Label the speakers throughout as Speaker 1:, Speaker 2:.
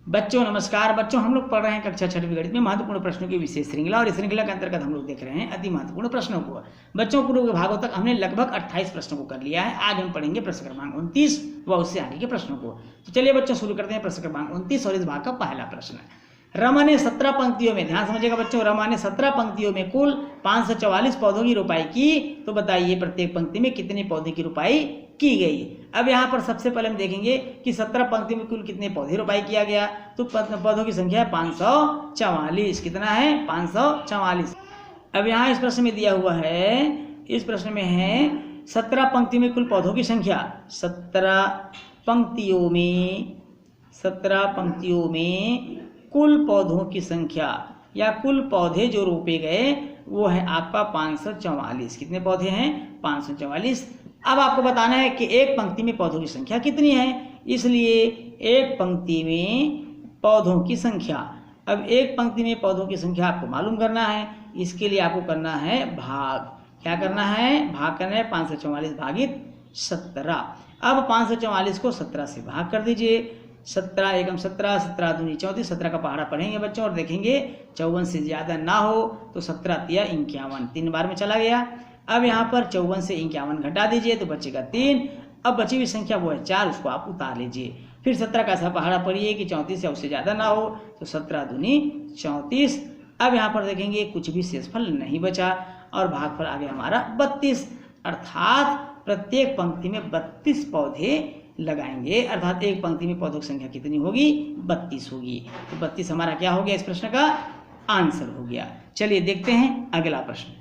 Speaker 1: बच्चों नमस्कार। बच्चों हम लोग पढ़ रहे हैं कक्षा 6वीं गणित में महत्वपूर्ण प्रश्नों की विशेष श्रृंखला, और इस श्रृंखला के अंतर्गत हम लोग देख रहे हैं अति महत्वपूर्ण प्रश्नों को। बच्चों पूर्व भागों तक हमने लगभग 28 प्रश्नों को कर लिया है। आज हम पढ़ेंगे प्रश्न क्रमांक 29 व उससे आगे के प्रश्नों को। तो चलिए बच्चों शुरू करते हैं प्रश्न क्रमांक 29 और इस भाग का पहला प्रश्न। रमा ने 17 पंक्तियों में, ध्यान समझिएगा बच्चों, रमा ने 17 पंक्तियों में कुल 544 पौधों की रोपाई की। तो बताइए प्रत्येक पंक्ति में कितने पौधे की रोपाई की गई। अब यहाँ पर सबसे पहले हम देखेंगे कि 17 पंक्ति में कुल कितने पौधे रोपाई किया गया। तो पौधों की संख्या है 544। कितना है? 544। अब यहाँ इस प्रश्न में दिया हुआ है, इस प्रश्न में है 17 पंक्ति में कुल पौधों की संख्या। 17 पंक्तियों में कुल पौधों की संख्या या कुल पौधे जो रोपे गए वो है आपका 544। कितने पौधे हैं? 544। अब आपको बताना है कि एक पंक्ति में पौधों की संख्या कितनी है, इसलिए एक पंक्ति में पौधों की संख्या। अब एक पंक्ति में पौधों की संख्या आपको मालूम करना है, इसके लिए आपको करना है भाग। क्या करना है? भाग करना है 544 भागित 17। अब 544 को 17 से भाग कर दीजिए। 17 एकम 17, 17 दूनी 34, 17 का पहाड़ा पढ़ेंगे बच्चों और देखेंगे 54 से ज़्यादा ना हो तो 17 तिया 51, 3 बार में चला गया। अब यहाँ पर 54 से 51 घटा दीजिए तो बचेगा 3। अब बची हुई संख्या वो है 4, उसको आप उतार लीजिए। फिर 17 का ऐसा पहाड़ा पढ़िए कि 34 या उससे ज़्यादा ना हो तो 17 दूनी 34। अब यहाँ पर देखेंगे कुछ भी शेषफल नहीं बचा और भागफल आ गया हमारा 32, अर्थात प्रत्येक पंक्ति में 32 पौधे लगाएंगे, अर्थात एक पंक्ति में पौधों की संख्या कितनी होगी? 32 होगी। तो 32 हमारा क्या हो गया? इस प्रश्न का आंसर हो गया। चलिए देखते हैं अगला प्रश्न।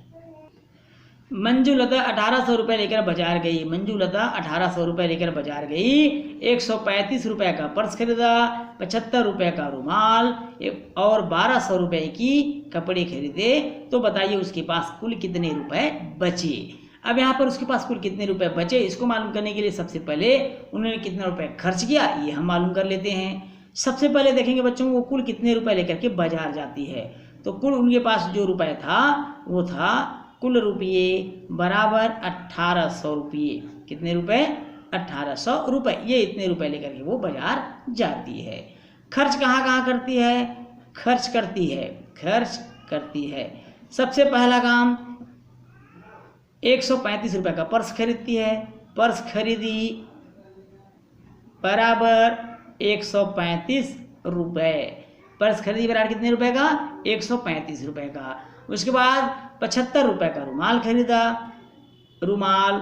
Speaker 1: मंजुलता 1800 रुपये लेकर बाजार गई। मंजुलता 1800 रुपये लेकर बाजार गई। 135 रुपये का पर्स खरीदा, 75 रुपये का रुमाल और 1200 रुपये की कपड़े खरीदे। तो बताइए उसके पास कुल कितने रुपए बचे। अब यहाँ पर उसके पास कुल कितने रुपए बचे, इसको मालूम करने के लिए सबसे पहले उन्होंने कितना रुपए खर्च किया ये हम मालूम कर लेते हैं। सबसे पहले देखेंगे बच्चों वो कुल कितने रुपए लेकर के बाजार जाती है। तो कुल उनके पास जो रुपए था वो था कुल रुपये बराबर 1800 रुपये। कितने रुपए? 1800 रुपये। ये इतने रुपए लेकर के वो बाजार जाती है। खर्च कहाँ कहाँ करती है? खर्च करती है सबसे पहला काम 135 रुपये का पर्स खरीदती है। पर्स खरीदी बराबर 135 रुपये। पर्स खरीदी बराबर कितने रुपए का? 135 रुपये का। उसके बाद 75 रुपये का रुमाल खरीदा। रुमाल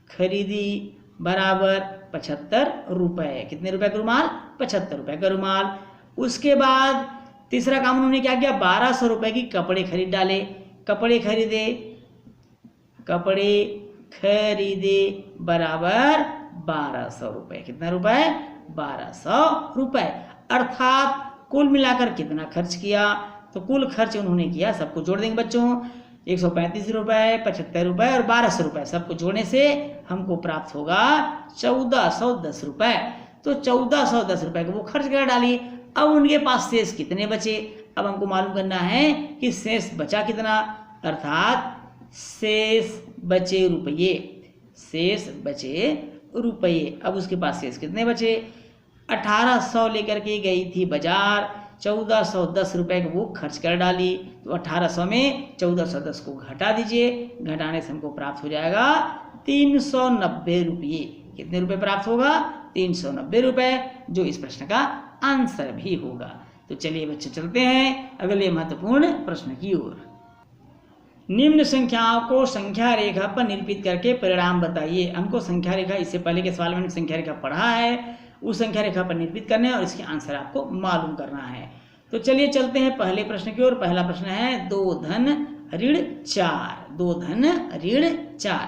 Speaker 1: खरीदी बराबर 75 रुपये। कितने रुपए का रुमाल? 75 रुपये का रुमाल। उसके बाद तीसरा काम उन्होंने क्या किया? 1200 रुपये की कपड़े खरीद डाले। कपड़े खरीदे बराबर 1200 रुपये। कितना रुपए? 1200 रुपये। अर्थात कुल मिलाकर कितना खर्च किया? तो कुल खर्च उन्होंने किया, सबको जोड़ देंगे बच्चों, 135 रुपये, 75 रुपये और 1200 रुपये, सबको जोड़ने से हमको प्राप्त होगा 1410 रुपये। तो 1410 रुपये को वो खर्च कर डालिए। अब उनके पास शेष कितने बचे? अब हमको मालूम करना है कि शेष बचा कितना, अर्थात शेष बचे रुपये। अब उसके पास शेष कितने बचे? 1800 लेकर के गई थी बाजार, 1410 रुपये को वो खर्च कर डाली। तो 1800 में 1410 को घटा दीजिए, घटाने से हमको प्राप्त हो जाएगा 390 रुपये। कितने रुपये प्राप्त होगा? 390 रुपये, जो इस प्रश्न का आंसर भी होगा। तो चलिए बच्चे चलते हैं अगले महत्वपूर्ण प्रश्न की ओर। निम्न संख्याओं को संख्या रेखा पर निरूपित करके परिणाम बताइए। हमको संख्या रेखा, इससे पहले के सवाल में संख्या रेखा पढ़ा है, उस संख्या रेखा पर निरूपित करना है और इसके आंसर आपको मालूम करना है। तो चलिए चलते हैं पहले प्रश्न की ओर। पहला प्रश्न है 2 धन ऋण 4। 2 धन ऋण 4।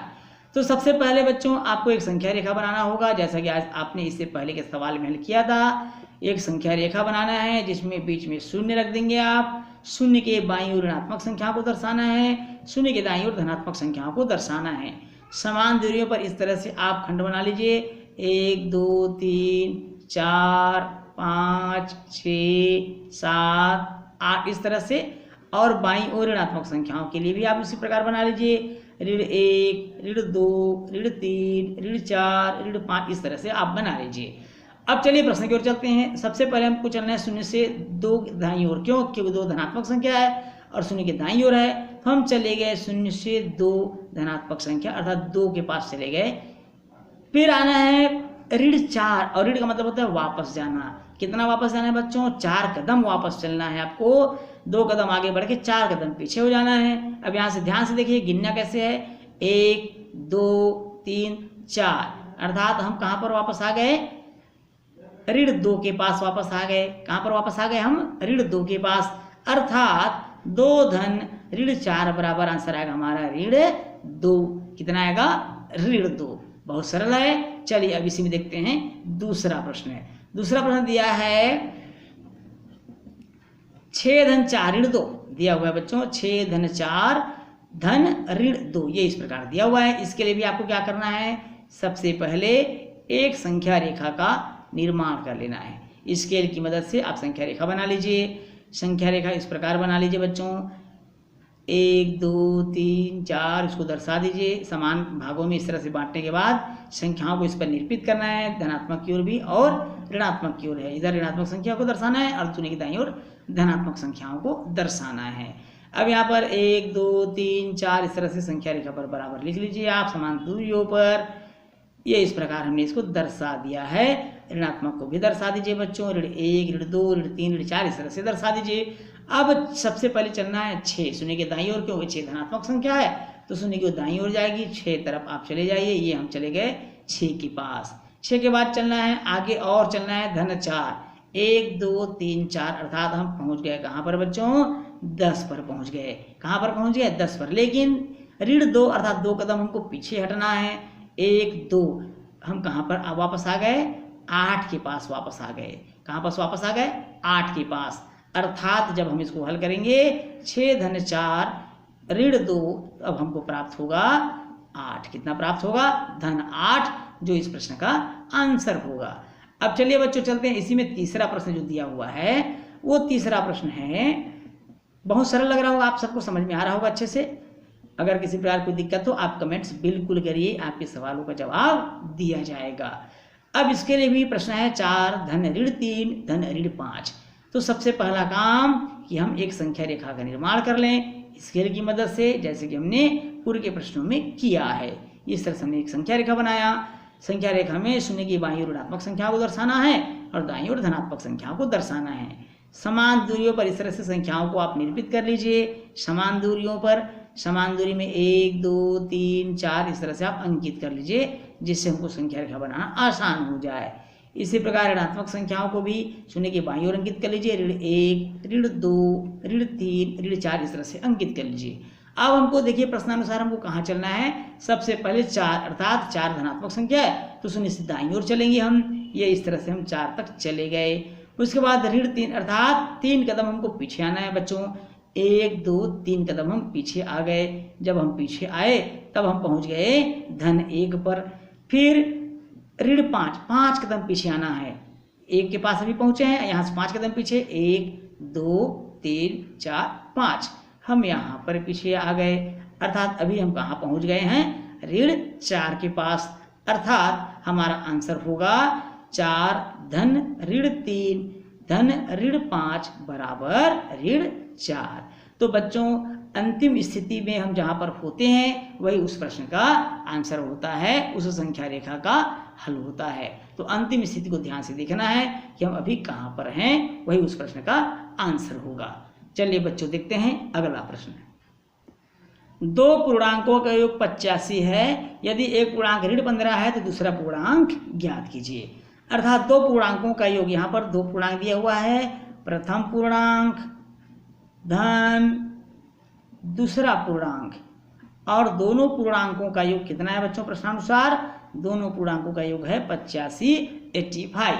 Speaker 1: तो सबसे पहले बच्चों आपको एक संख्या रेखा बनाना होगा, जैसा कि आज आपने इससे पहले के सवाल में हल किया था। एक संख्या रेखा बनाना है जिसमें बीच में शून्य रख देंगे आप। शून्य के बाईं ओर ऋणात्मक संख्याओं को दर्शाना है, शून्य के दाईं ओर धनात्मक संख्याओं को दर्शाना है। समान दूरियों पर इस तरह से आप खंड बना लीजिए, 1 2 3 4 5 6 7 8 इस तरह से। और बाईं ओर ऋणात्मक संख्याओं के लिए भी आप इसी प्रकार बना लीजिए, ऋण 1 ऋण 2 ऋण 3 ऋण 4 ऋण 5 इस तरह से आप बना लीजिए। अब चलिए प्रश्न की ओर चलते हैं। सबसे पहले हमको चलना है शून्य से 2 दाईं ओर। क्यों? क्योंकि 2 धनात्मक संख्या है और शून्य के दाईं ओर है, तो हम चले गए शून्य से 2 धनात्मक संख्या अर्थात 2 के पास चले गए। फिर आना है ऋण 4, और ऋण का मतलब होता है वापस जाना। कितना वापस जाना है बच्चों? 4 कदम वापस चलना है आपको। 2 कदम आगे बढ़ के 4 कदम पीछे हो जाना है। अब यहाँ से ध्यान से देखिए गिनना कैसे है, 1 2 3 4, अर्थात हम कहाँ पर वापस आ गए? ऋण 2 के पास वापस आ गए। कहाँ पर वापस आ गए हम? ऋण 2 के पास, अर्थात 2 धन ऋण 4 बराबर आंसर आएगा हमारा ऋण 2। कितना आएगा? ऋण 2। बहुत सरल है। चलिए अब इसी में देखते हैं दूसरा प्रश्न है। दूसरा प्रश्न दिया है 6 धन 4 ऋण 2 दिया हुआ है बच्चों। 6 धन 4 धन ऋण 2, ये इस प्रकार दिया हुआ है। इसके लिए भी आपको क्या करना है? सबसे पहले एक संख्या रेखा का निर्माण कर लेना है। स्केल की मदद से आप संख्या रेखा बना लीजिए। संख्या रेखा इस प्रकार बना लीजिए बच्चों, 1 2 3 4, इसको दर्शा दीजिए समान भागों में। इस तरह से बांटने के बाद संख्याओं को इस पर निरूपित करना है, धनात्मक की ओर भी और ऋणात्मक की ओर है। इधर ऋणात्मक संख्या को दर्शाना है और शून्य की दाईं ओर धनात्मक संख्याओं को दर्शाना है। अब यहाँ पर 1 2 3 4 इस तरह से संख्या रेखा पर बराबर लिख लीजिए आप समान दूरियों पर। ये इस प्रकार हमने इसको दर्शा दिया है। ऋणात्मक को भी दर्शा दीजिए बच्चों, ऋण 1 ऋण 2 ऋण 3 ऋण 4 इस तरह से दर्शा दीजिए। अब सबसे पहले चलना है 6 शून्य के दाईं ओर, क्योंकि 6 धनात्मक संख्या है तो शून्य की दाईं ओर जाएगी। 6 तरफ आप चले जाइए, ये हम चले गए 6 के पास। 6 के बाद चलना है आगे और चलना है धन 4, 1 2 3 4, अर्थात हम पहुंच गए कहाँ पर बच्चों? 10 पर पहुंच गए। कहाँ पर पहुंच गए? 10 पर। लेकिन ऋण 2 अर्थात 2 कदम हमको पीछे हटना है। 1 2, हम कहाँ पर वापस आ गए? 8 के पास वापस आ गए। कहाँ पास वापस आ गए? 8 के पास, अर्थात जब हम इसको हल करेंगे 6 धन 4 ऋण 2, अब हमको प्राप्त होगा 8। कितना प्राप्त होगा? धन 8, जो इस प्रश्न का आंसर होगा। अब चलिए बच्चों चलते हैं इसी में तीसरा प्रश्न जो दिया हुआ है। वो तीसरा प्रश्न है, बहुत सरल लग रहा होगा, आप सबको समझ में आ रहा होगा अच्छे से। अगर किसी प्रकार कोई दिक्कत हो आप कमेंट्स बिल्कुल करिए, आपके सवालों का जवाब दिया जाएगा। अब इसके लिए भी प्रश्न है 4 धन ऋण 3 धन ऋण 5। तो सबसे पहला काम कि हम एक संख्या रेखा का निर्माण कर लें स्केल की मदद से, जैसे कि हमने पूर्व के प्रश्नों में किया है। इस तरह से हमने एक संख्या रेखा बनाया। संख्या रेखा में शून्य की बाईं ओर ऋणात्मक संख्याओं को दर्शाना है और दाईं ओर धनात्मक संख्याओं को दर्शाना है। समान दूरियों पर इस तरह से संख्याओं को आप निरूपित कर लीजिए। समान दूरियों पर, समान दूरी में 1 2 3 4 इस तरह से आप अंकित कर लीजिए, जिससे हमको संख्या रेखा बनाना आसान हो जाए। इसी प्रकार ऋणात्मक संख्याओं को भी शून्य की बाईं ओर अंकित कर लीजिए। ऋण 1 ऋण 2 ऋण 3 ऋण 4 इस तरह से अंकित कर लीजिए। अब हमको देखिए प्रश्नानुसार हमको कहाँ चलना है? सबसे पहले 4 अर्थात 4 धनात्मक संख्या है तो शून्य से दाईं ओर चलेंगे हम। ये इस तरह से हम 4 तक चले गए। उसके बाद ऋण 3 अर्थात 3 कदम हमको पीछे आना है बच्चों। 1 2 3 कदम हम पीछे आ गए। जब हम पीछे आए तब हम पहुंच गए धन 1 पर। फिर ऋण 5 कदम पीछे आना है। 1 के पास अभी पहुंचे हैं, यहाँ से 5 कदम पीछे, 1 2 3 4 5 हम यहाँ पर पीछे आ गए। अर्थात अभी हम कहाँ पहुंच गए हैं? ऋण 4 के पास। अर्थात हमारा आंसर होगा 4 धन ऋण 3 धन ऋण 5 बराबर ऋण 4। तो बच्चों अंतिम स्थिति में हम जहाँ पर होते हैं वही उस प्रश्न का आंसर होता है, उस संख्या रेखा का हल होता है। तो अंतिम स्थिति को ध्यान से देखना है कि हम अभी कहाँ पर हैं, वही उस प्रश्न का आंसर होगा। चलिए बच्चों देखते हैं अगला प्रश्न। 2 पूर्णांकों का योग 85 है। यदि एक पूर्णांक ऋण 15 है तो दूसरा पूर्णांक ज्ञात कीजिए। अर्थात 2 पूर्णांकों का योग, यहाँ पर 2 पूर्णांक दिया हुआ है। प्रथम पूर्णांक धन दूसरा पूर्णांक, और दोनों पूर्णांकों का योग कितना है बच्चों? प्रश्नानुसार दोनों पूर्णांकों का योग है 85 85।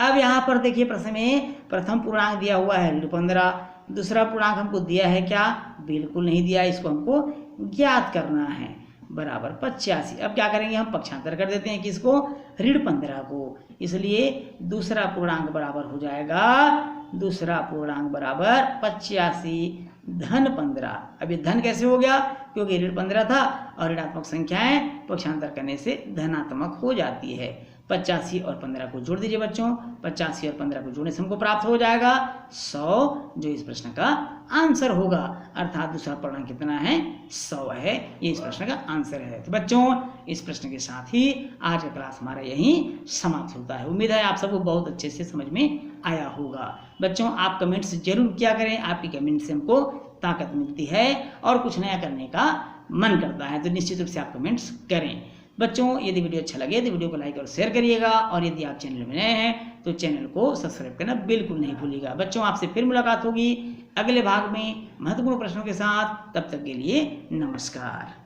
Speaker 1: अब यहाँ पर देखिए प्रश्न में प्रथम पूर्णांक दिया हुआ है ऋण 15, दूसरा पूर्णांक हमको दिया है क्या? बिल्कुल नहीं दिया, इसको हमको ज्ञात करना है बराबर 85। अब क्या करेंगे? हम पक्षांतर कर देते हैं किसको? ऋण 15 को। इसलिए दूसरा पूर्णांक बराबर हो जाएगा, दूसरा पूर्णांक बराबर 85 धन 15। अब ये धन कैसे हो गया? क्योंकि ऋण 15 था और ऋणात्मक संख्याएं पक्षांतर करने से धनात्मक हो जाती है। 85 और 15 को जोड़ दीजिए बच्चों। 85 और 15 को जोड़ने से हमको प्राप्त हो जाएगा 100, जो इस प्रश्न का आंसर होगा। अर्थात दूसरा पूर्णांक कितना है? 100 है। ये इस प्रश्न का आंसर है। तो बच्चों इस प्रश्न के साथ ही आज का क्लास हमारा यहीं समाप्त होता है। उम्मीद है आप सबको बहुत अच्छे से समझ में आया होगा। बच्चों आप कमेंट्स जरूर किया करें, आपकी कमेंट से हमको ताकत मिलती है और कुछ नया करने का मन करता है, तो निश्चित रूप से आप कमेंट्स करें। बच्चों यदि वीडियो अच्छा लगे तो वीडियो को लाइक और शेयर करिएगा, और यदि आप चैनल में नए हैं तो चैनल को सब्सक्राइब करना बिल्कुल नहीं भूलिएगा। बच्चों आपसे फिर मुलाकात होगी अगले भाग में महत्वपूर्ण प्रश्नों के साथ। तब तक के लिए नमस्कार।